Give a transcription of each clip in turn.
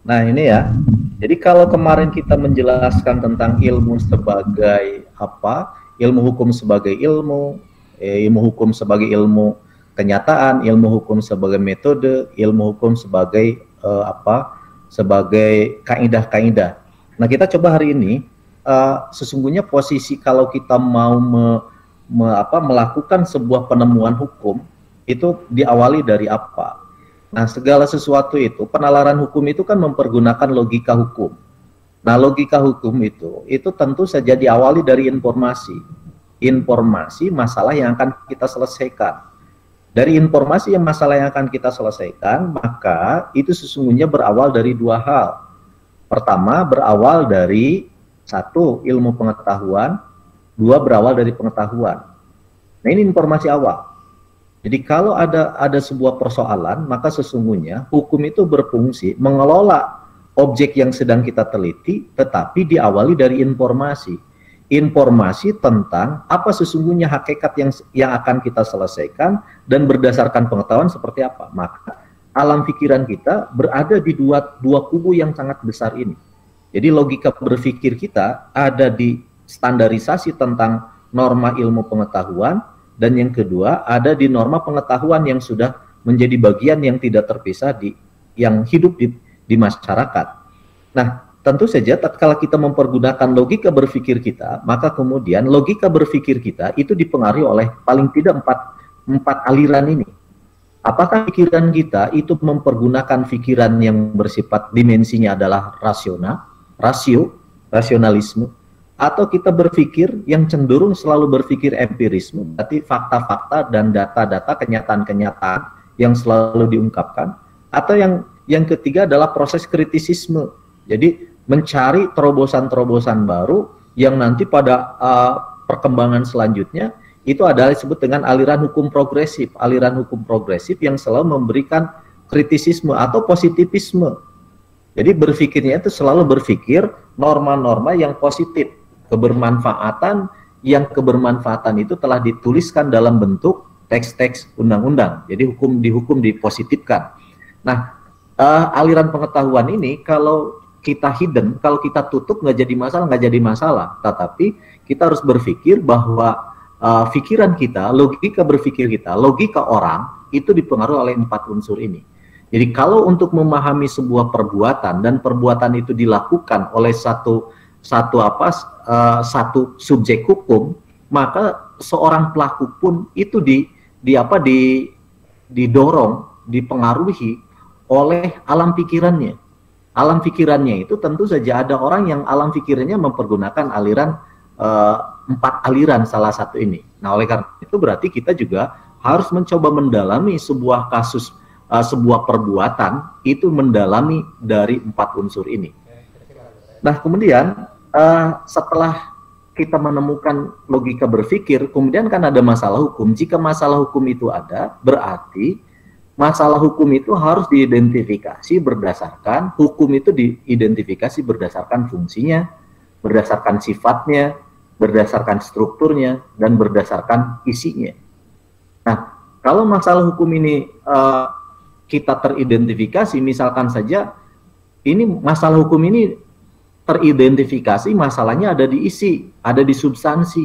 Nah ini ya, jadi kalau kemarin kita menjelaskan tentang ilmu sebagai apa, ilmu hukum sebagai ilmu, ilmu hukum sebagai ilmu kenyataan, ilmu hukum sebagai metode, ilmu hukum sebagai apa, sebagai kaidah-kaidah. Nah kita coba hari ini sesungguhnya posisi kalau kita mau melakukan sebuah penemuan hukum itu diawali dari apa? Nah, segala sesuatu itu, penalaran hukum itu kan mempergunakan logika hukum. Nah, logika hukum itu tentu saja diawali dari informasi. Informasi masalah yang akan kita selesaikan. Dari informasi yang masalah yang akan kita selesaikan, maka itu sesungguhnya berawal dari dua hal. Pertama, berawal dari satu, ilmu pengetahuan. Dua, berawal dari pengetahuan. Nah, ini informasi awal. Jadi kalau ada sebuah persoalan, maka sesungguhnya hukum itu berfungsi mengelola objek yang sedang kita teliti, tetapi diawali dari informasi. Informasi tentang apa sesungguhnya hakikat yang akan kita selesaikan dan berdasarkan pengetahuan seperti apa. Maka alam pikiran kita berada di dua kubu yang sangat besar ini. Jadi logika berpikir kita ada di standarisasi tentang norma ilmu pengetahuan, dan yang kedua ada di norma pengetahuan yang sudah menjadi bagian yang tidak terpisah yang hidup di masyarakat. Nah, tentu saja tatkala kita mempergunakan logika berpikir kita, maka kemudian logika berpikir kita itu dipengaruhi oleh paling tidak empat aliran ini. Apakah pikiran kita itu mempergunakan pikiran yang bersifat dimensinya adalah rasionalisme, atau kita berpikir yang cenderung selalu berpikir empirisme, berarti fakta-fakta dan data-data, kenyataan-kenyataan yang selalu diungkapkan, atau yang ketiga adalah proses kritisisme, jadi mencari terobosan-terobosan baru yang nanti pada perkembangan selanjutnya itu adalah disebut dengan aliran hukum progresif yang selalu memberikan kritisisme atau positivisme. Jadi berpikirnya itu selalu berpikir norma-norma yang positif, kebermanfaatan itu telah dituliskan dalam bentuk teks-teks undang-undang. Jadi hukum dipositifkan. Nah, aliran pengetahuan ini kalau kita hidden, kalau kita tutup nggak jadi masalah. Tetapi kita harus berpikir bahwa pikiran kita, logika berpikir kita, logika orang itu dipengaruhi oleh 4 unsur ini. Jadi kalau untuk memahami sebuah perbuatan dan perbuatan itu dilakukan oleh satu subjek hukum, maka seorang pelaku pun itu didorong, dipengaruhi oleh alam pikirannya. Alam pikirannya itu tentu saja ada orang yang alam pikirannya mempergunakan aliran 4 aliran salah satu ini. Nah, oleh karena itu berarti kita juga harus mencoba mendalami sebuah kasus, sebuah perbuatan itu mendalami dari 4 unsur ini. Nah, kemudian setelah kita menemukan logika berpikir, kemudian kan ada masalah hukum. Jika masalah hukum itu ada, berarti masalah hukum itu harus diidentifikasi berdasarkan, hukum itu diidentifikasi berdasarkan fungsinya, berdasarkan sifatnya, berdasarkan strukturnya, dan berdasarkan isinya. Nah, kalau masalah hukum ini kita teridentifikasi, misalkan saja ini masalah hukum ini teridentifikasi, masalahnya ada di isi, ada di substansi.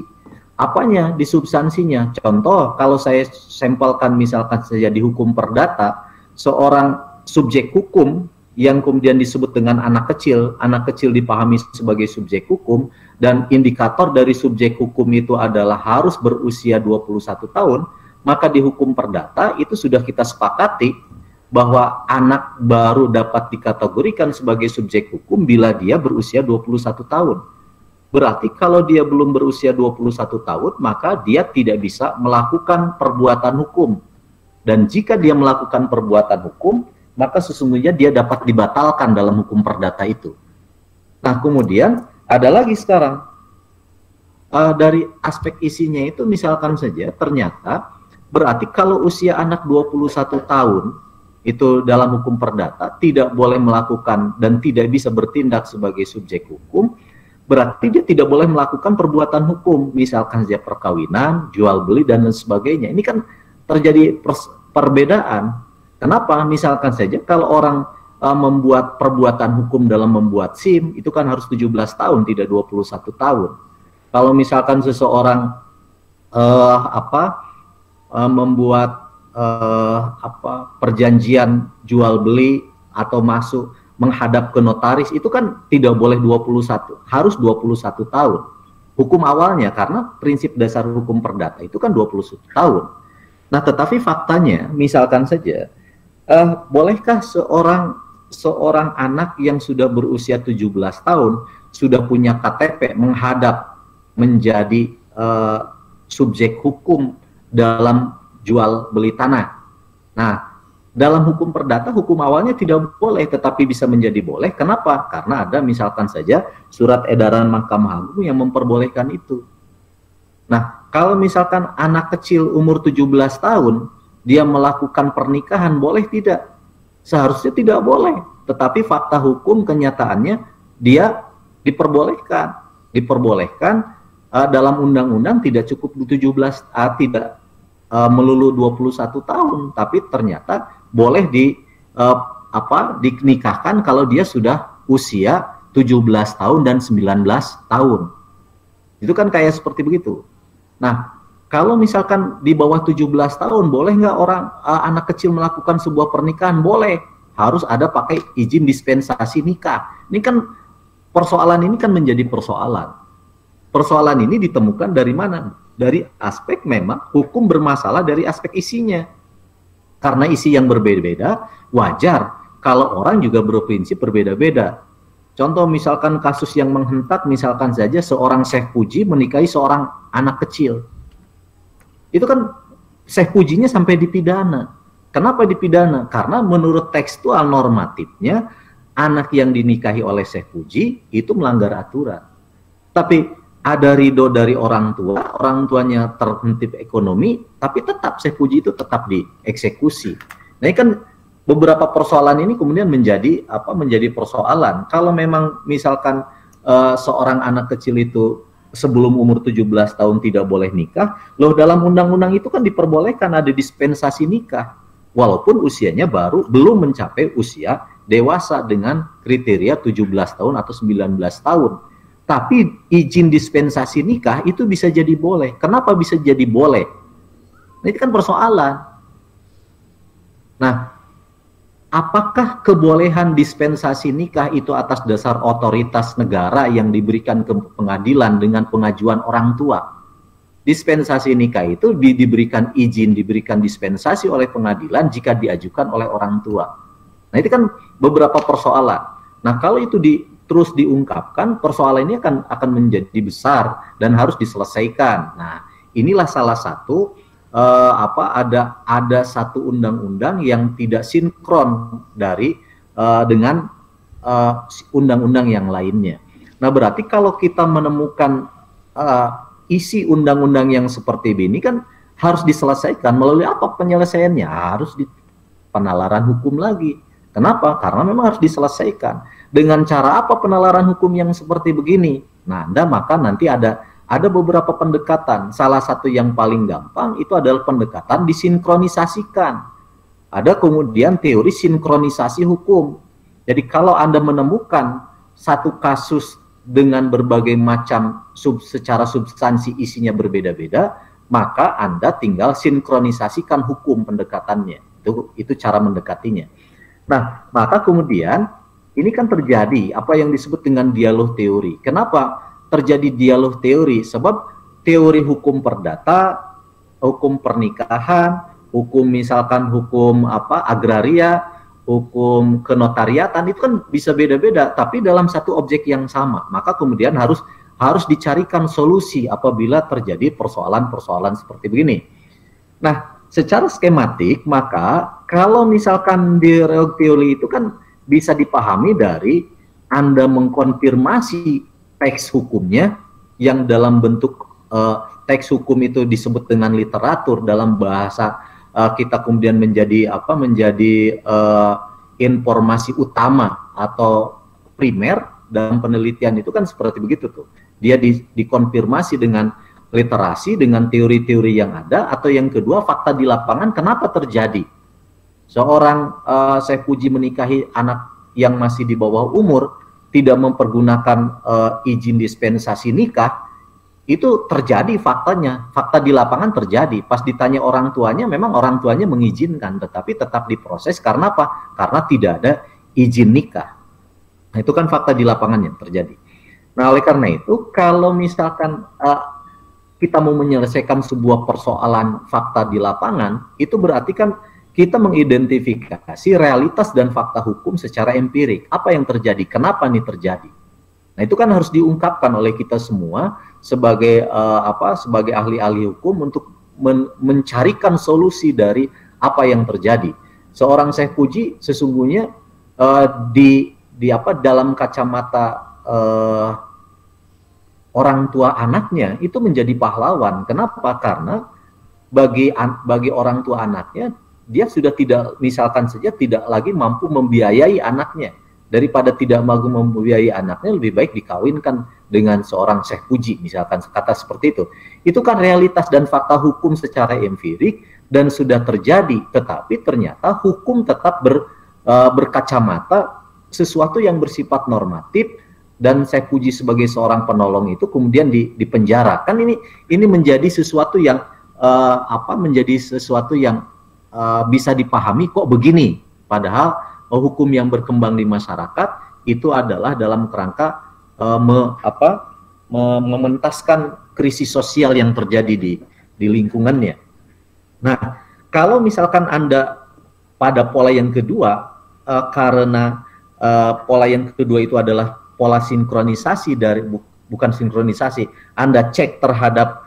Apanya di substansinya? Contoh, kalau saya sampelkan misalkan saja di hukum perdata, seorang subjek hukum yang kemudian disebut dengan anak kecil dipahami sebagai subjek hukum, dan indikator dari subjek hukum itu adalah harus berusia 21 tahun, maka di hukum perdata itu sudah kita sepakati bahwa anak baru dapat dikategorikan sebagai subjek hukum bila dia berusia 21 tahun. Berarti kalau dia belum berusia 21 tahun, maka dia tidak bisa melakukan perbuatan hukum. Dan jika dia melakukan perbuatan hukum, maka sesungguhnya dia dapat dibatalkan dalam hukum perdata itu. Nah, kemudian ada lagi sekarang. Dari aspek isinya itu misalkan saja ternyata berarti kalau usia anak 21 tahun itu dalam hukum perdata tidak boleh melakukan dan tidak bisa bertindak sebagai subjek hukum, berarti dia tidak boleh melakukan perbuatan hukum, misalkan saja perkawinan, jual beli dan lain sebagainya. Ini kan terjadi perbedaan. Kenapa? Misalkan saja kalau orang membuat perbuatan hukum dalam membuat SIM itu kan harus 17 tahun, tidak 21 tahun. Kalau misalkan seseorang membuat perjanjian jual beli atau masuk menghadap ke notaris, itu kan tidak boleh 21, harus 21 tahun. Hukum awalnya, karena prinsip dasar hukum perdata itu kan 21 tahun. Nah, tetapi faktanya, misalkan saja, bolehkah seorang anak yang sudah berusia 17 tahun, sudah punya KTP, menghadap menjadi subjek hukum dalam jual beli tanah? Nah, dalam hukum perdata, hukum awalnya tidak boleh, tetapi bisa menjadi boleh. Kenapa? Karena ada misalkan saja surat edaran Mahkamah Agung yang memperbolehkan itu. Nah, kalau misalkan anak kecil umur 17 tahun, dia melakukan pernikahan, boleh tidak? Seharusnya tidak boleh. Tetapi fakta hukum kenyataannya, dia diperbolehkan. Diperbolehkan dalam undang-undang tidak cukup 17, tidak melulu 21 tahun, tapi ternyata boleh dinikahkan kalau dia sudah usia 17 tahun dan 19 tahun. Itu kan kayak seperti begitu. Nah, kalau misalkan di bawah 17 tahun, boleh nggak anak kecil melakukan sebuah pernikahan? Boleh. Harus ada pakai izin dispensasi nikah. Ini kan persoalan ini kan menjadi persoalan. Persoalan ini ditemukan dari mana? Dari aspek memang hukum bermasalah dari aspek isinya. Karena isi yang berbeda-beda, wajar kalau orang juga berprinsip berbeda-beda. Contoh misalkan kasus yang menghentak, misalkan saja seorang Syekh Puji menikahi seorang anak kecil. Itu kan Syekh Pujinya sampai dipidana. Kenapa dipidana? Karena menurut tekstual normatifnya, anak yang dinikahi oleh Syekh Puji itu melanggar aturan. Tapi ada ridho dari orang tuanya terhentip ekonomi, tapi tetap Syekh Puji itu tetap dieksekusi. Nah, ini kan beberapa persoalan ini kemudian menjadi persoalan. Kalau memang misalkan seorang anak kecil itu sebelum umur 17 tahun tidak boleh nikah, loh dalam undang-undang itu kan diperbolehkan ada dispensasi nikah, walaupun usianya belum mencapai usia dewasa dengan kriteria 17 tahun atau 19 tahun. Tapi izin dispensasi nikah itu bisa jadi boleh. Kenapa bisa jadi boleh? Nah, itu kan persoalan. Nah, apakah kebolehan dispensasi nikah itu atas dasar otoritas negara yang diberikan ke pengadilan dengan pengajuan orang tua? Dispensasi nikah itu diberikan izin, diberikan dispensasi oleh pengadilan jika diajukan oleh orang tua. Nah, itu kan beberapa persoalan. Nah, kalau itu terus diungkapkan, persoalan ini akan menjadi besar dan harus diselesaikan. Nah, inilah salah satu ada satu undang-undang yang tidak sinkron dengan undang-undang yang lainnya. Nah, berarti kalau kita menemukan isi undang-undang yang seperti ini kan harus diselesaikan melalui apa penyelesaiannya? Harus di penalaran hukum lagi. Kenapa? Karena memang harus diselesaikan. Dengan cara apa penalaran hukum yang seperti begini? Nah, maka nanti ada beberapa pendekatan. Salah satu yang paling gampang itu adalah pendekatan disinkronisasikan. Ada kemudian teori sinkronisasi hukum. Jadi kalau Anda menemukan satu kasus dengan berbagai macam secara substansi isinya berbeda-beda, maka Anda tinggal sinkronisasikan hukum pendekatannya. Itu cara mendekatinya. Nah, maka kemudian ini kan terjadi apa yang disebut dengan dialog teori. Kenapa terjadi dialog teori? Sebab teori hukum perdata, hukum pernikahan, hukum misalkan hukum agraria, hukum kenotariatan itu kan bisa beda-beda, tapi dalam satu objek yang sama. Maka kemudian harus dicarikan solusi apabila terjadi persoalan-persoalan seperti begini. Nah, secara skematik, maka kalau misalkan dialog teori itu kan bisa dipahami dari Anda mengkonfirmasi teks hukumnya yang dalam bentuk teks hukum itu disebut dengan literatur, dalam bahasa kita kemudian menjadi informasi utama atau primer dalam penelitian itu kan seperti begitu tuh. Dia dikonfirmasi dengan literasi, dengan teori-teori yang ada, atau yang kedua fakta di lapangan kenapa terjadi. Seorang Syekh Puji menikahi anak yang masih di bawah umur tidak mempergunakan izin dispensasi nikah, itu terjadi faktanya, fakta di lapangan terjadi. Pas ditanya orang tuanya, memang orang tuanya mengizinkan, tetapi tetap diproses karena apa? Karena tidak ada izin nikah. Nah, itu kan fakta di lapangan yang terjadi. Nah, oleh karena itu, kalau misalkan kita mau menyelesaikan sebuah persoalan fakta di lapangan, itu berarti kan kita mengidentifikasi realitas dan fakta hukum secara empirik. Apa yang terjadi? Kenapa ini terjadi? Nah, itu kan harus diungkapkan oleh kita semua sebagai sebagai ahli-ahli hukum untuk mencarikan solusi dari apa yang terjadi. Seorang Syekh Puji sesungguhnya dalam kacamata orang tua anaknya itu menjadi pahlawan. Kenapa? Karena bagi orang tua anaknya, dia sudah tidak, misalkan saja tidak lagi mampu membiayai anaknya. Daripada tidak mampu membiayai anaknya, lebih baik dikawinkan dengan seorang Syekh Puji, misalkan kata seperti itu. Itu kan realitas dan fakta hukum secara empirik dan sudah terjadi, tetapi ternyata hukum tetap berkacamata sesuatu yang bersifat normatif, dan Syekh Puji sebagai seorang penolong itu kemudian dipenjara. Kan ini menjadi sesuatu yang bisa dipahami kok begini, padahal hukum yang berkembang di masyarakat itu adalah dalam kerangka mementaskan krisis sosial yang terjadi di lingkungannya. Nah, kalau misalkan Anda pada pola yang kedua, karena pola yang kedua itu adalah pola sinkronisasi bukan sinkronisasi, Anda cek terhadap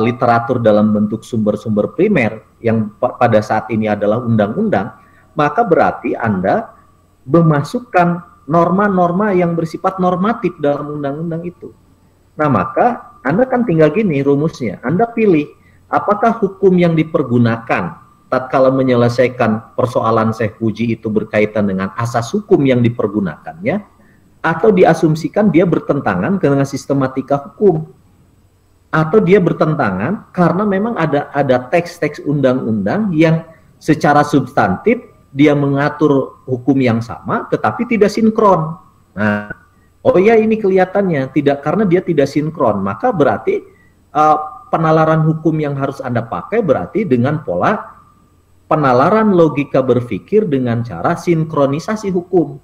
literatur dalam bentuk sumber-sumber primer yang pada saat ini adalah undang-undang, maka berarti Anda memasukkan norma-norma yang bersifat normatif dalam undang-undang itu. Nah, maka Anda kan tinggal gini rumusnya. Anda pilih apakah hukum yang dipergunakan tatkala menyelesaikan persoalan Syekh Puji itu berkaitan dengan asas hukum yang dipergunakannya, atau diasumsikan dia bertentangan dengan sistematika hukum, atau dia bertentangan karena memang ada teks-teks undang-undang yang secara substantif dia mengatur hukum yang sama tetapi tidak sinkron. Nah, oh ya, ini kelihatannya tidak, karena dia tidak sinkron, maka berarti penalaran hukum yang harus Anda pakai berarti dengan pola penalaran logika berpikir dengan cara sinkronisasi hukum.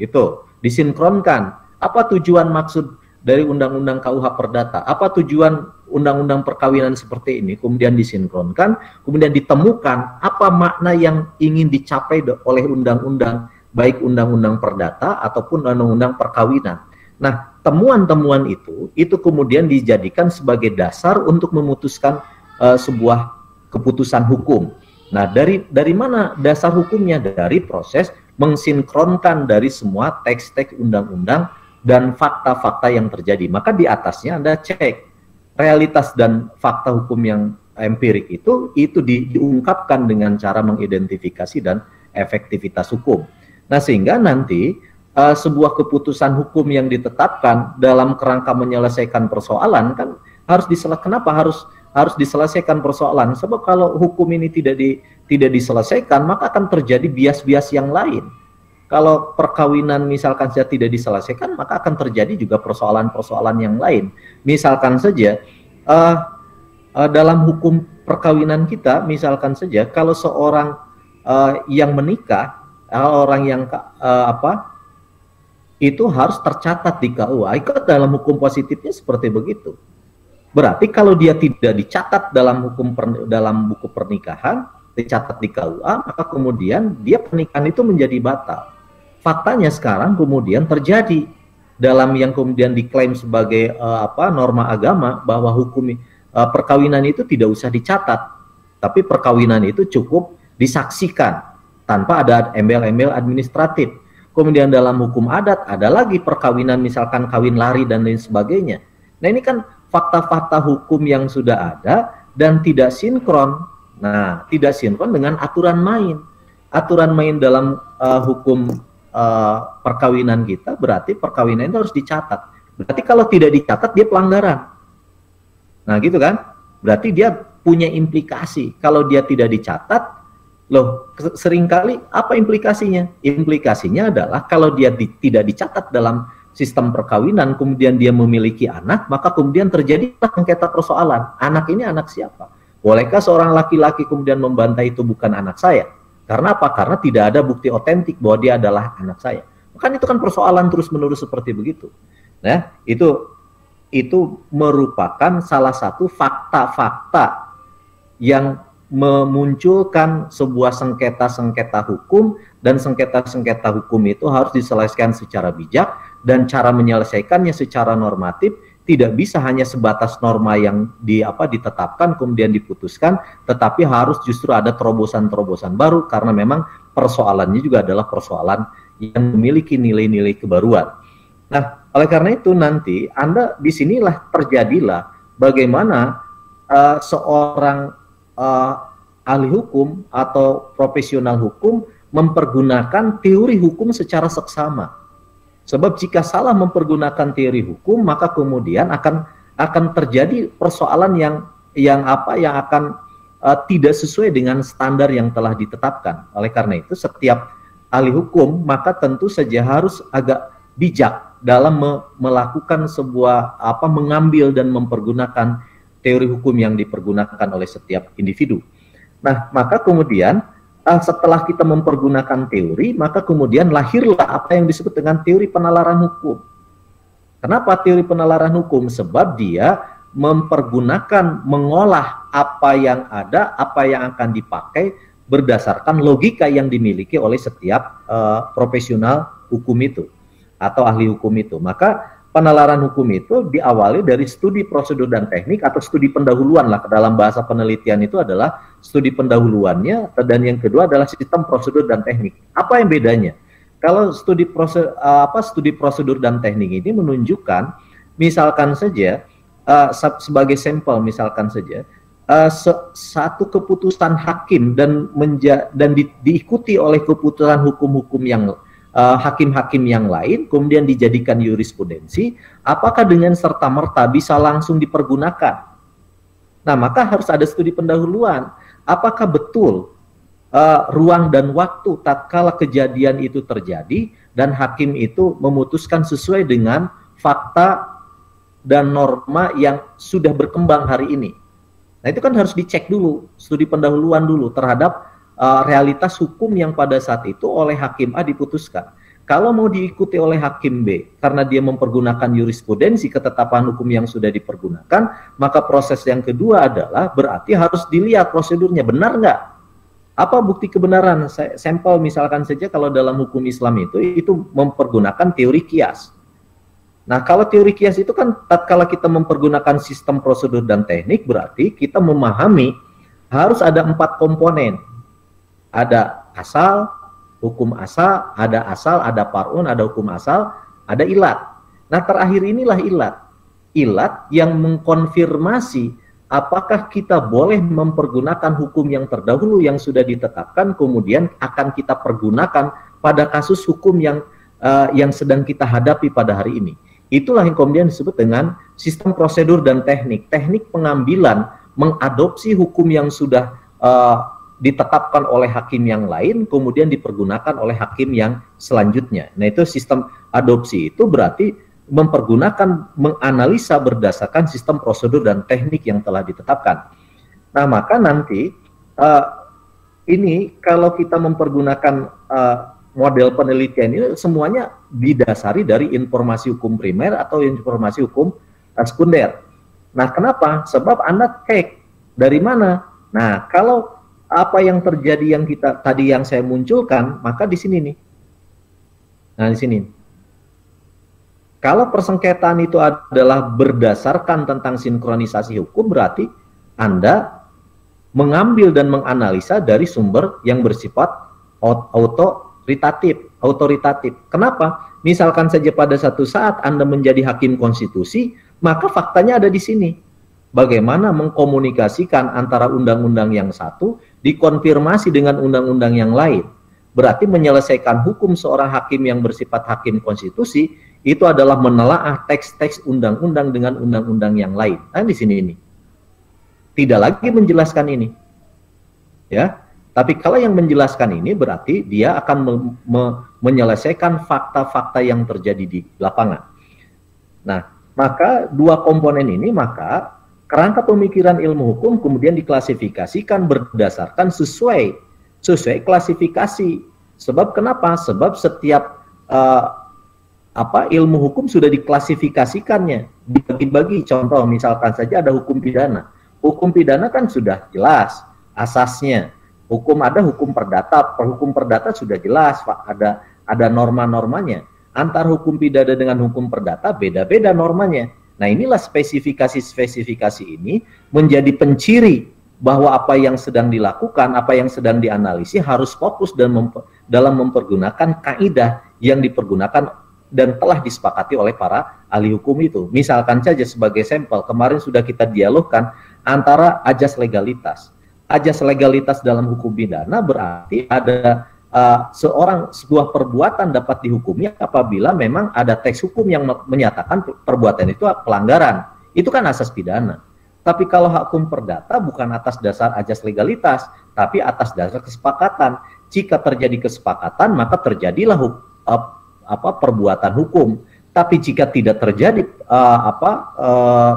Gitu, disinkronkan. Apa tujuan maksud dari Undang-Undang KUH Perdata? Apa tujuan undang-undang perkawinan seperti ini? Kemudian disinkronkan, kemudian ditemukan apa makna yang ingin dicapai oleh undang-undang, baik undang-undang perdata ataupun undang-undang perkawinan. Nah, temuan-temuan itu kemudian dijadikan sebagai dasar untuk memutuskan sebuah keputusan hukum. Nah, dari mana dasar hukumnya? Dari proses mensinkronkan dari semua teks-teks undang-undang dan fakta-fakta yang terjadi. Maka di atasnya Anda cek realitas dan fakta hukum yang empirik itu diungkapkan dengan cara mengidentifikasi dan efektivitas hukum. Nah, sehingga nanti sebuah keputusan hukum yang ditetapkan dalam kerangka menyelesaikan persoalan kan harus kenapa harus diselesaikan persoalan? Sebab kalau hukum ini tidak diselesaikan, maka akan terjadi bias-bias yang lain. Kalau perkawinan misalkan saja tidak diselesaikan, maka akan terjadi juga persoalan-persoalan yang lain. Misalkan saja dalam hukum perkawinan kita, misalkan saja kalau seorang yang menikah, orang yang itu harus tercatat di KUA. Ikut dalam hukum positifnya seperti begitu. Berarti kalau dia tidak dicatat dalam buku pernikahan, dicatat di KUA, maka kemudian dia pernikahan itu menjadi batal. Faktanya sekarang kemudian terjadi dalam yang kemudian diklaim sebagai norma agama, bahwa hukum perkawinan itu tidak usah dicatat, tapi perkawinan itu cukup disaksikan tanpa ada embel-embel administratif. Kemudian dalam hukum adat ada lagi perkawinan, misalkan kawin lari dan lain sebagainya. Nah, ini kan fakta-fakta hukum yang sudah ada dan tidak sinkron. Nah, tidak sinkron dengan aturan main. Aturan main dalam hukum perkawinan kita berarti perkawinan itu harus dicatat. Berarti kalau tidak dicatat dia pelanggaran. Nah, gitu kan? Berarti dia punya implikasi. Kalau dia tidak dicatat, Loh, seringkali apa implikasinya? Implikasinya adalah kalau dia tidak dicatat dalam sistem perkawinan, kemudian dia memiliki anak, maka kemudian terjadi sengketa persoalan. Anak ini anak siapa? Bolehkah seorang laki-laki kemudian membantai itu bukan anak saya? Karena apa? Karena tidak ada bukti otentik bahwa dia adalah anak saya. Kan itu kan persoalan terus-menerus seperti begitu. Nah, itu merupakan salah satu fakta-fakta yang memunculkan sebuah sengketa-sengketa hukum, dan sengketa-sengketa hukum itu harus diselesaikan secara bijak, dan cara menyelesaikannya secara normatif tidak bisa hanya sebatas norma yang ditetapkan kemudian diputuskan, tetapi harus justru ada terobosan-terobosan baru, karena memang persoalannya juga adalah persoalan yang memiliki nilai-nilai kebaruan. Nah, oleh karena itu nanti disinilah terjadilah bagaimana seorang ahli hukum atau profesional hukum mempergunakan teori hukum secara seksama. Sebab jika salah mempergunakan teori hukum, maka kemudian akan terjadi persoalan yang akan tidak sesuai dengan standar yang telah ditetapkan. Oleh karena itu, setiap ahli hukum maka tentu saja harus agak bijak dalam melakukan sebuah mengambil dan mempergunakan teori hukum yang dipergunakan oleh setiap individu. Nah, maka kemudian setelah kita mempergunakan teori, maka kemudian lahirlah apa yang disebut dengan teori penalaran hukum. Kenapa teori penalaran hukum? Sebab dia mengolah apa yang ada, apa yang akan dipakai berdasarkan logika yang dimiliki oleh setiap profesional hukum itu atau ahli hukum itu. Maka penalaran hukum itu diawali dari studi prosedur dan teknik atau studi pendahuluan lah, dalam bahasa penelitian itu adalah studi pendahuluannya, dan yang kedua adalah sistem prosedur dan teknik. Apa yang bedanya? Kalau studi prosedur dan teknik ini menunjukkan, misalkan saja sebagai sampel, misalkan saja satu keputusan hakim dan diikuti oleh keputusan hukum-hukum yang hakim-hakim yang lain, kemudian dijadikan jurisprudensi, apakah dengan serta-merta bisa langsung dipergunakan? Nah, maka harus ada studi pendahuluan. Apakah betul ruang dan waktu tatkala kejadian itu terjadi dan hakim itu memutuskan sesuai dengan fakta dan norma yang sudah berkembang hari ini? Nah, itu kan harus dicek dulu, studi pendahuluan dulu terhadap realitas hukum yang pada saat itu oleh hakim A diputuskan. Kalau mau diikuti oleh hakim B karena dia mempergunakan jurisprudensi ketetapan hukum yang sudah dipergunakan, maka proses yang kedua adalah berarti harus dilihat prosedurnya benar nggak? Apa bukti kebenaran? Sampel misalkan saja kalau dalam hukum Islam itu mempergunakan teori kias. Nah, kalau teori kias itu kan tatkala kita mempergunakan sistem prosedur dan teknik, berarti kita memahami harus ada 4 komponen. Ada asal, hukum asal, ada far'un, ada hukum asal, ada ilat. Nah, terakhir inilah ilat. Ilat yang mengkonfirmasi apakah kita boleh mempergunakan hukum yang terdahulu yang sudah ditetapkan, kemudian akan kita pergunakan pada kasus hukum yang sedang kita hadapi pada hari ini. Itulah yang kemudian disebut dengan sistem prosedur dan teknik. Teknik pengambilan, mengadopsi hukum yang sudah ditetapkan oleh hakim yang lain, kemudian dipergunakan oleh hakim yang selanjutnya. Nah, itu sistem adopsi itu berarti menganalisa berdasarkan sistem prosedur dan teknik yang telah ditetapkan. Nah, maka nanti ini kalau kita mempergunakan model penelitian ini semuanya didasari dari informasi hukum primer atau informasi hukum sekunder. Nah, kenapa? Sebab Anda cek dari mana? Nah, kalau apa yang terjadi yang saya munculkan, maka di sini nih. Nah, di sini. Kalau persengketaan itu adalah berdasarkan tentang sinkronisasi hukum, berarti Anda mengambil dan menganalisa dari sumber yang bersifat autoritatif. Kenapa? Misalkan saja pada satu saat Anda menjadi hakim konstitusi, maka faktanya ada di sini. Bagaimana mengkomunikasikan antara undang-undang yang satu dikonfirmasi dengan undang-undang yang lain. Berarti menyelesaikan hukum seorang hakim yang bersifat hakim konstitusi itu adalah menelaah teks-teks undang-undang dengan undang-undang yang lain. Nah, di sini ini. Tidak lagi menjelaskan ini. Ya. Tapi kalau yang menjelaskan ini berarti dia akan menyelesaikan fakta-fakta yang terjadi di lapangan. Nah, maka dua komponen ini, maka kerangka pemikiran ilmu hukum kemudian diklasifikasikan berdasarkan sesuai klasifikasi. Sebab kenapa? Sebab setiap ilmu hukum sudah diklasifikasikannya, dibagi-bagi. Contoh, misalkan saja ada hukum pidana. Hukum pidana kan sudah jelas asasnya. Ada hukum perdata. Hukum perdata sudah jelas, Pak. Ada norma-normanya. Antara hukum pidana dengan hukum perdata beda-beda normanya. Nah, inilah spesifikasi ini menjadi penciri bahwa apa yang sedang dilakukan, apa yang sedang dianalisis harus fokus dalam mempergunakan kaidah yang dipergunakan dan telah disepakati oleh para ahli hukum itu. Misalkan saja sebagai sampel, kemarin sudah kita dialogkan antara ajas legalitas. Ajas legalitas dalam hukum pidana berarti ada sebuah perbuatan dapat dihukumi apabila memang ada teks hukum yang menyatakan perbuatan itu pelanggaran. Itu kan asas pidana. Tapi kalau hukum perdata bukan atas dasar ajas legalitas, tapi atas dasar kesepakatan. Jika terjadi kesepakatan, maka terjadilah perbuatan hukum. Tapi jika tidak terjadi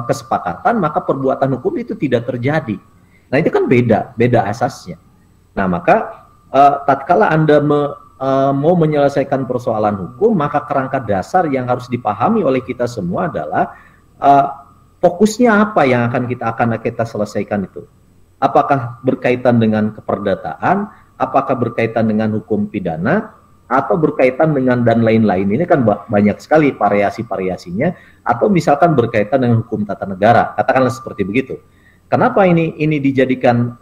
kesepakatan, maka perbuatan hukum itu tidak terjadi. Nah, itu kan beda asasnya. Nah, maka tatkala Anda mau menyelesaikan persoalan hukum, maka kerangka dasar yang harus dipahami oleh kita semua adalah fokusnya apa yang akan kita selesaikan itu. Apakah berkaitan dengan keperdataan, apakah berkaitan dengan hukum pidana, atau berkaitan dengan dan lain-lain. Ini kan banyak sekali variasi-variasinya, atau misalkan berkaitan dengan hukum tata negara, katakanlah seperti begitu. Kenapa ini dijadikan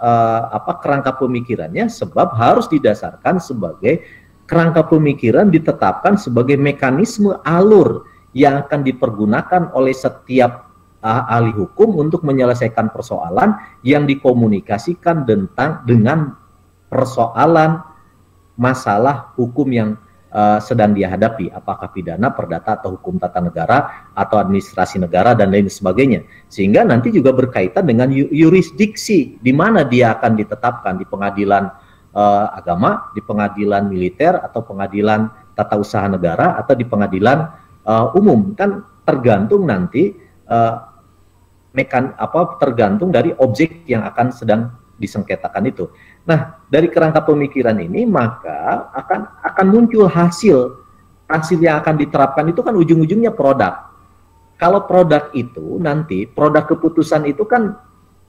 kerangka pemikirannya? Sebab harus didasarkan sebagai kerangka pemikiran, ditetapkan sebagai mekanisme alur yang akan dipergunakan oleh setiap ahli hukum untuk menyelesaikan persoalan yang dikomunikasikan dengan persoalan masalah hukum yang sedang dihadapi, apakah pidana, perdata, atau hukum tata negara, atau administrasi negara, dan lain sebagainya. Sehingga nanti juga berkaitan dengan yurisdiksi, di mana dia akan ditetapkan, di pengadilan agama, di pengadilan militer, atau pengadilan tata usaha negara, atau di pengadilan umum. Kan tergantung nanti tergantung dari objek yang akan sedang disengketakan itu. Nah, dari kerangka pemikiran ini maka akan muncul hasil yang akan diterapkan itu kan ujung-ujungnya produk. Kalau produk itu nanti produk keputusan itu kan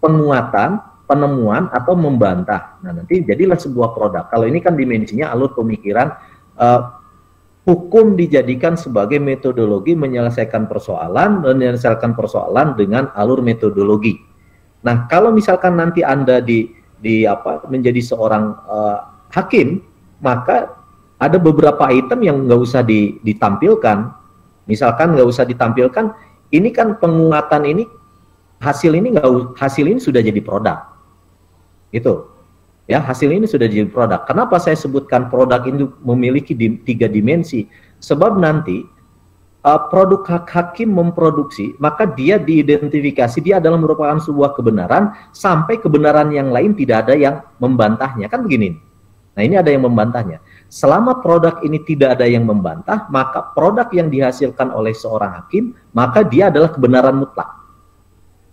penguatan, penemuan atau membantah. Nah, nanti jadilah sebuah produk. Kalau ini kan dimensinya alur pemikiran, hukum dijadikan sebagai metodologi menyelesaikan persoalan dengan alur metodologi. Nah, kalau misalkan nanti Anda menjadi seorang hakim, maka ada beberapa item yang nggak usah ditampilkan. Misalkan nggak usah ditampilkan, ini kan penguatan ini, hasil ini sudah jadi produk. Itu. Ya, hasil ini sudah jadi produk. Kenapa saya sebutkan produk ini memiliki 3 dimensi? Sebab nanti produk hakim memproduksi, maka dia diidentifikasi, dia adalah merupakan sebuah kebenaran, sampai kebenaran yang lain tidak ada yang membantahnya. Kan begini. Nah, ini ada yang membantahnya. Selama produk ini tidak ada yang membantah, maka produk yang dihasilkan oleh seorang hakim, maka dia adalah kebenaran mutlak.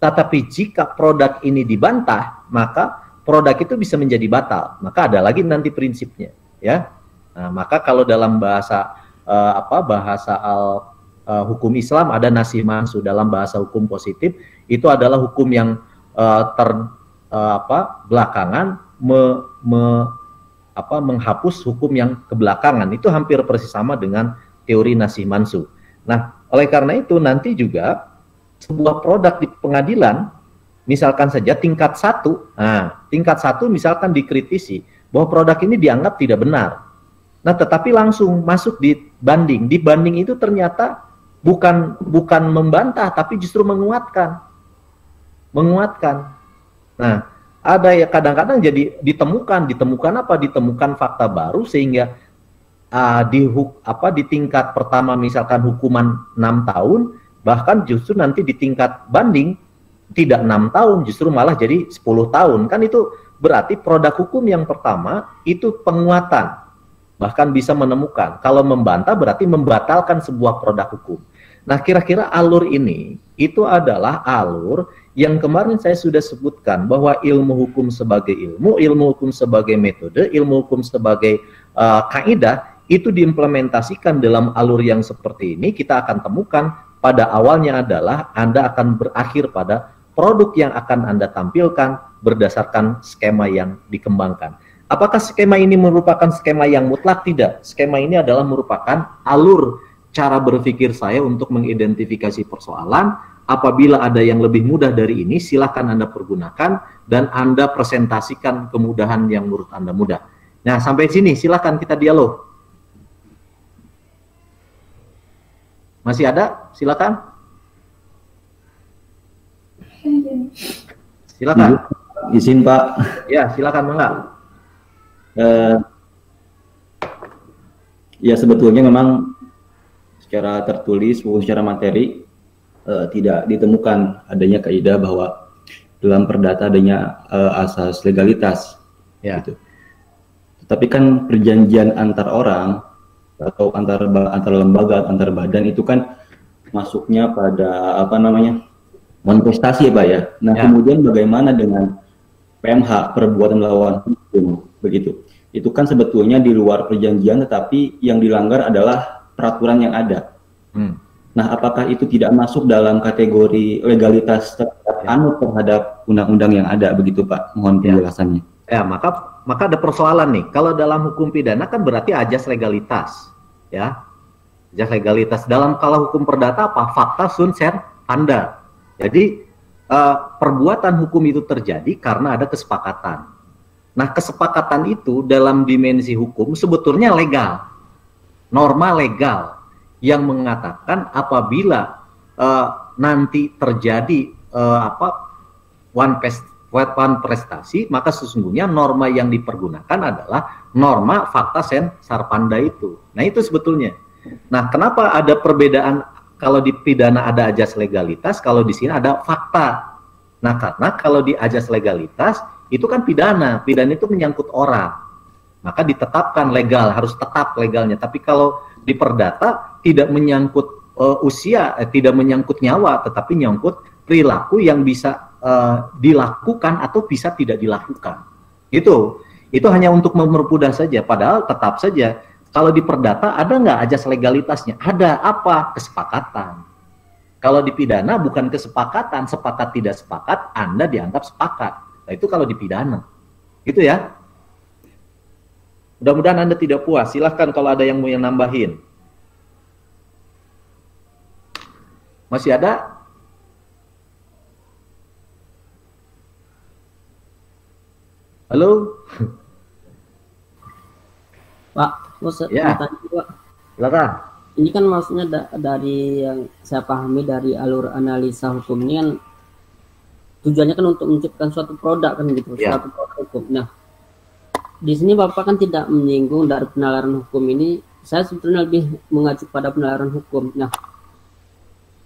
Tetapi jika produk ini dibantah, maka produk itu bisa menjadi batal. Maka ada lagi nanti prinsipnya, ya. Nah, maka kalau dalam bahasa hukum Islam ada nasih mansuh, dalam bahasa hukum positif itu adalah hukum yang belakangan menghapus hukum yang kebelakangan. Itu hampir persis sama dengan teori nasih mansuh. Nah, oleh karena itu nanti juga sebuah produk di pengadilan, misalkan saja tingkat 1, tingkat 1 misalkan dikritisi bahwa produk ini dianggap tidak benar. Nah, tetapi langsung masuk di banding. Di banding itu ternyata bukan membantah, tapi justru menguatkan. Nah, ada ya kadang-kadang jadi ditemukan apa? Ditemukan fakta baru sehingga di tingkat pertama misalkan hukuman 6 tahun, bahkan justru nanti di tingkat banding tidak 6 tahun, justru malah jadi 10 tahun. Kan itu Berarti produk hukum yang pertama itu penguatan, bahkan bisa menemukan. Kalau membantah berarti membatalkan sebuah produk hukum. Nah, kira-kira alur ini itu adalah alur yang kemarin saya sudah sebutkan, bahwa ilmu hukum sebagai ilmu hukum sebagai metode, ilmu hukum sebagai kaidah, itu diimplementasikan dalam alur yang seperti ini. Kita akan temukan pada awalnya adalah Anda akan berakhir pada produk yang akan Anda tampilkan berdasarkan skema yang dikembangkan. Apakah skema ini merupakan skema yang mutlak? Tidak. Skema ini adalah merupakan alur cara berpikir saya untuk mengidentifikasi persoalan. Apabila ada yang lebih mudah dari ini, silakan Anda pergunakan dan Anda presentasikan kemudahan yang menurut Anda mudah. Nah, sampai sini silakan kita dialog. Masih ada? Silakan. Silakan. Izin Pak. Ya, silakan Mangga. Ya, sebetulnya memang secara tertulis maupun secara materi tidak ditemukan adanya kaidah bahwa dalam perdata adanya asas legalitas. Ya. Gitu. Tetapi kan perjanjian antar orang atau antar lembaga, antar badan itu kan masuknya pada apa namanya, manifestasi Pak ya. Nah, kemudian bagaimana dengan PMH, perbuatan melawan hukum, begitu? Itu kan sebetulnya di luar perjanjian, tetapi yang dilanggar adalah peraturan yang ada. Nah, apakah itu tidak masuk dalam kategori legalitas terhadap undang-undang yang ada, begitu Pak? Mohon penjelasannya. Ya, maka ada persoalan nih. Kalau dalam hukum pidana kan berarti ajas legalitas, ya. Ajas legalitas. Kalau hukum perdata apa? Fakta, sun, tanda. Jadi perbuatan hukum itu terjadi karena ada kesepakatan. Nah, kesepakatan itu dalam dimensi hukum sebetulnya legal, norma legal yang mengatakan apabila nanti terjadi one prestasi, maka sesungguhnya norma yang dipergunakan adalah norma fakta sarpanda itu. Nah, itu sebetulnya. Nah, kenapa ada perbedaan? Kalau di pidana ada ajas legalitas, kalau di sini ada fakta. Nah, karena kalau di ajas legalitas itu kan pidana itu menyangkut orang, maka ditetapkan legal, harus tetap legalnya. Tapi kalau di perdata tidak menyangkut usia, tidak menyangkut nyawa, tetapi menyangkut perilaku yang bisa dilakukan atau bisa tidak dilakukan. Itu hanya untuk mempermudah saja. Padahal tetap saja. Kalau di perdata ada nggak ajas legalitasnya? Ada. Apa? Kesepakatan. Kalau di pidana bukan kesepakatan, sepakat tidak sepakat, Anda dianggap sepakat. Nah, itu kalau di pidana. Gitu ya. Mudah-mudahan Anda tidak puas. Silahkan kalau ada yang mau nambahin. Masih ada? Halo? Pak, ya. Silakan. Ini kan maksudnya dari yang saya pahami dari alur analisa hukum ini kan tujuannya kan untuk menciptakan suatu produk kan gitu, suatu produk hukum. Nah, di sini Bapak kan tidak menyinggung dari penalaran hukum ini. Saya sebetulnya lebih mengacu pada penalaran hukum. Nah,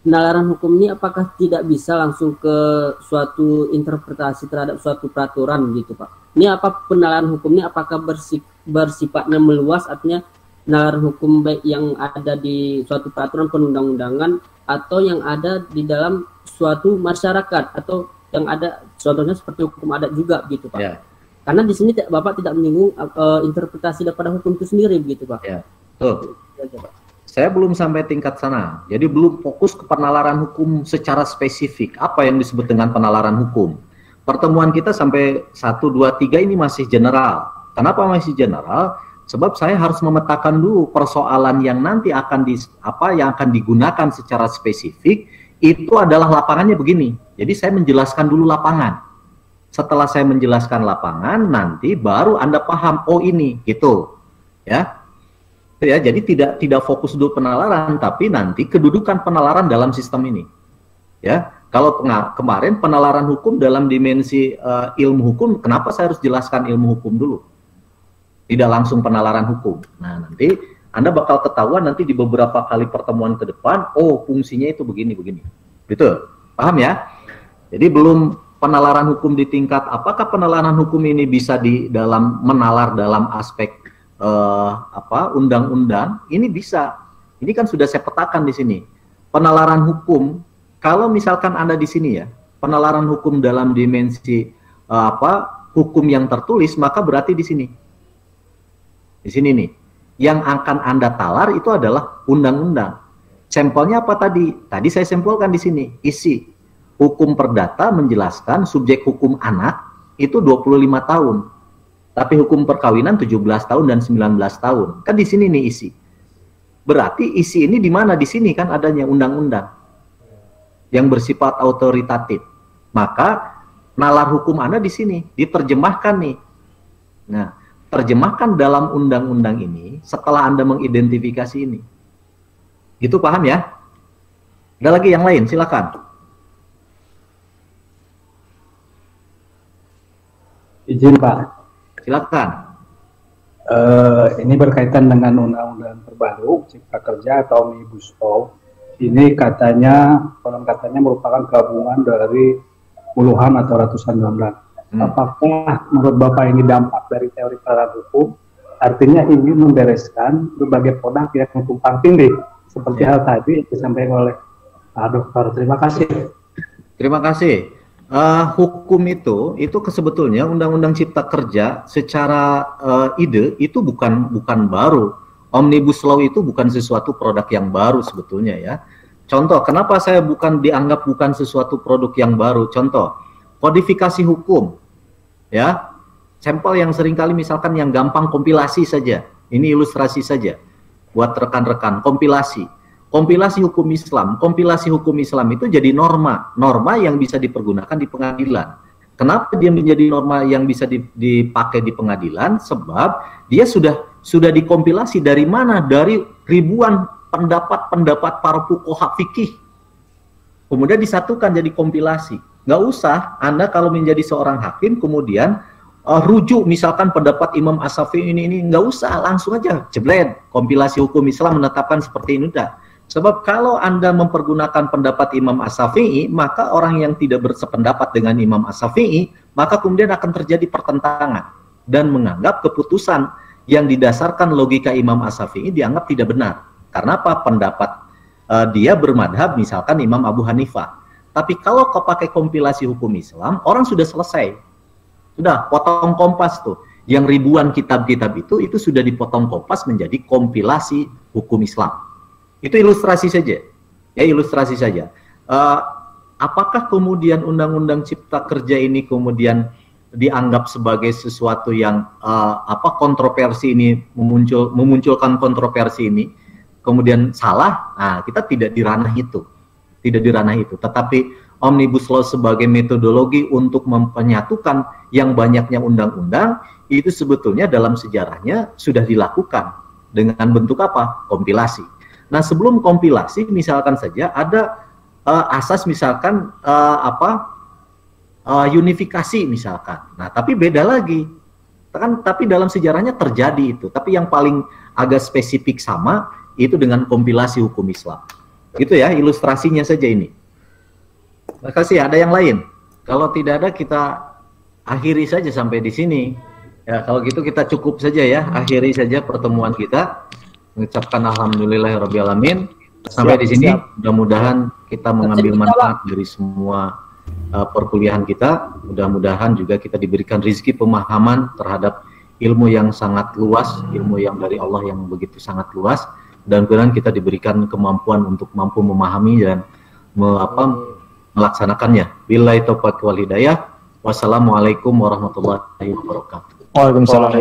penalaran hukum ini apakah tidak bisa langsung ke suatu interpretasi terhadap suatu peraturan gitu Pak? Ini apa penalaran hukum ini apakah bersifatnya meluas, artinya penalaran hukum baik yang ada di suatu peraturan perundang-undangan atau yang ada di dalam suatu masyarakat atau yang ada contohnya seperti hukum adat juga gitu Pak? Ya. Karena di sini Bapak tidak menyinggung interpretasi daripada hukum itu sendiri begitu Pak? Ya. Tuh. Saya belum sampai tingkat sana, jadi belum fokus ke penalaran hukum secara spesifik. Apa yang disebut dengan penalaran hukum? Pertemuan kita sampai 1, 2, 3 ini masih general. Kenapa masih general? Sebab saya harus memetakan dulu persoalan yang nanti akan yang akan digunakan secara spesifik itu adalah lapangannya begini. Jadi saya menjelaskan dulu lapangan. Setelah saya menjelaskan lapangan, nanti baru Anda paham, oh ini gitu. Ya. Ya, jadi tidak fokus dulu penalaran, tapi nanti kedudukan penalaran dalam sistem ini. Ya. Kalau kemarin penalaran hukum dalam dimensi ilmu hukum, kenapa saya harus jelaskan ilmu hukum dulu? Tidak langsung penalaran hukum. Nah, nanti Anda bakal ketahuan nanti di beberapa kali pertemuan ke depan, oh fungsinya itu begini-begini. Gitu, paham ya? Jadi belum penalaran hukum di tingkat, apakah penalaran hukum ini bisa di dalam menalar dalam aspek undang-undang? Ini bisa. Ini kan sudah saya petakan di sini. Penalaran hukum, kalau misalkan Anda di sini ya, penalaran hukum dalam dimensi hukum yang tertulis, maka berarti di sini. Di sini nih, yang akan Anda talar itu adalah undang-undang. Sampelnya apa tadi? Tadi saya sampelkan di sini, isi. Hukum perdata menjelaskan subjek hukum anak itu 25 tahun. Tapi hukum perkawinan 17 tahun dan 19 tahun. Kan di sini nih isi. Berarti isi ini di mana? Di sini kan adanya undang-undang yang bersifat autoritatif. Maka nalar hukum Anda di sini diterjemahkan nih. Nah, terjemahkan dalam undang-undang ini setelah Anda mengidentifikasi ini. Itu paham ya? Ada lagi yang lain? Silakan. Izin Pak. Silakan. Ini berkaitan dengan undang-undang terbaru Cipta Kerja atau Omnibus Law. Ini katanya, konon katanya merupakan gabungan dari puluhan atau ratusan undang-undang. Apakah menurut Bapak ini dampak dari teori penalaran hukum? Artinya ingin membereskan berbagai produk yang tumpang tindih seperti hal tadi yang disampaikan oleh Pak Dokter. Terima kasih. Terima kasih. Hukum itu sebetulnya Undang-Undang Cipta Kerja secara ide itu bukan baru. Omnibus Law itu bukan sesuatu produk yang baru sebetulnya ya. Contoh, kenapa saya dianggap bukan sesuatu produk yang baru? Contoh, kodifikasi hukum, ya, sampel yang seringkali misalkan yang gampang kompilasi saja. Ini ilustrasi saja buat rekan-rekan, kompilasi hukum Islam. Kompilasi hukum Islam itu jadi norma yang bisa dipergunakan di pengadilan. Kenapa dia menjadi norma yang bisa dipakai di pengadilan? Sebab dia sudah dikompilasi dari mana? Dari ribuan pendapat para fuqaha fikih. Kemudian disatukan jadi kompilasi. Nggak usah Anda kalau menjadi seorang hakim kemudian rujuk misalkan pendapat Imam As-Syafi'i ini nggak usah, langsung aja jeblet kompilasi hukum Islam menetapkan seperti ini udah. Sebab kalau Anda mempergunakan pendapat Imam As-Syafi'i, maka orang yang tidak bersependapat dengan Imam As-Syafi'i, maka kemudian akan terjadi pertentangan dan menganggap keputusan yang didasarkan logika Imam As-Syafi'i dianggap tidak benar. Karena apa? Pendapat dia bermadhab misalkan Imam Abu Hanifah. Tapi kalau kau pakai kompilasi hukum Islam, orang sudah selesai. Sudah potong kompas tuh. Yang ribuan kitab-kitab itu sudah dipotong kompas menjadi kompilasi hukum Islam. Itu ilustrasi saja. Ya, ilustrasi saja. Apakah kemudian Undang-Undang Cipta Kerja ini kemudian dianggap sebagai sesuatu yang kontroversi ini memunculkan kontroversi ini kemudian salah? Nah, kita tidak di ranah itu. Tidak di ranah itu. Tetapi Omnibus Law sebagai metodologi untuk menyatukan yang banyaknya undang-undang itu sebetulnya dalam sejarahnya sudah dilakukan dengan bentuk apa? Kompilasi. Nah, sebelum kompilasi misalkan saja ada asas misalkan unifikasi misalkan. Nah, tapi beda lagi. Tapi dalam sejarahnya terjadi itu. Tapi yang paling agak spesifik sama itu dengan kompilasi hukum Islam. Gitu ya, ilustrasinya saja ini. Terima kasih. Ada yang lain? Kalau tidak ada kita akhiri saja sampai di sini. Ya, kalau gitu kita cukup saja ya, akhiri saja pertemuan kita. Mengucapkan alhamdulillahirabbil alamin. Sampai di sini mudah-mudahan kita mengambil manfaat dari semua perkuliahan kita. Mudah-mudahan juga kita diberikan rezeki pemahaman terhadap ilmu yang sangat luas, ilmu yang dari Allah yang begitu sangat luas, dan mudah-mudahan kita diberikan kemampuan untuk mampu memahami dan melaksanakannya. Billahi taufiq wal hidayah. Wassalamualaikum warahmatullahi wabarakatuh. Waalaikumsalam.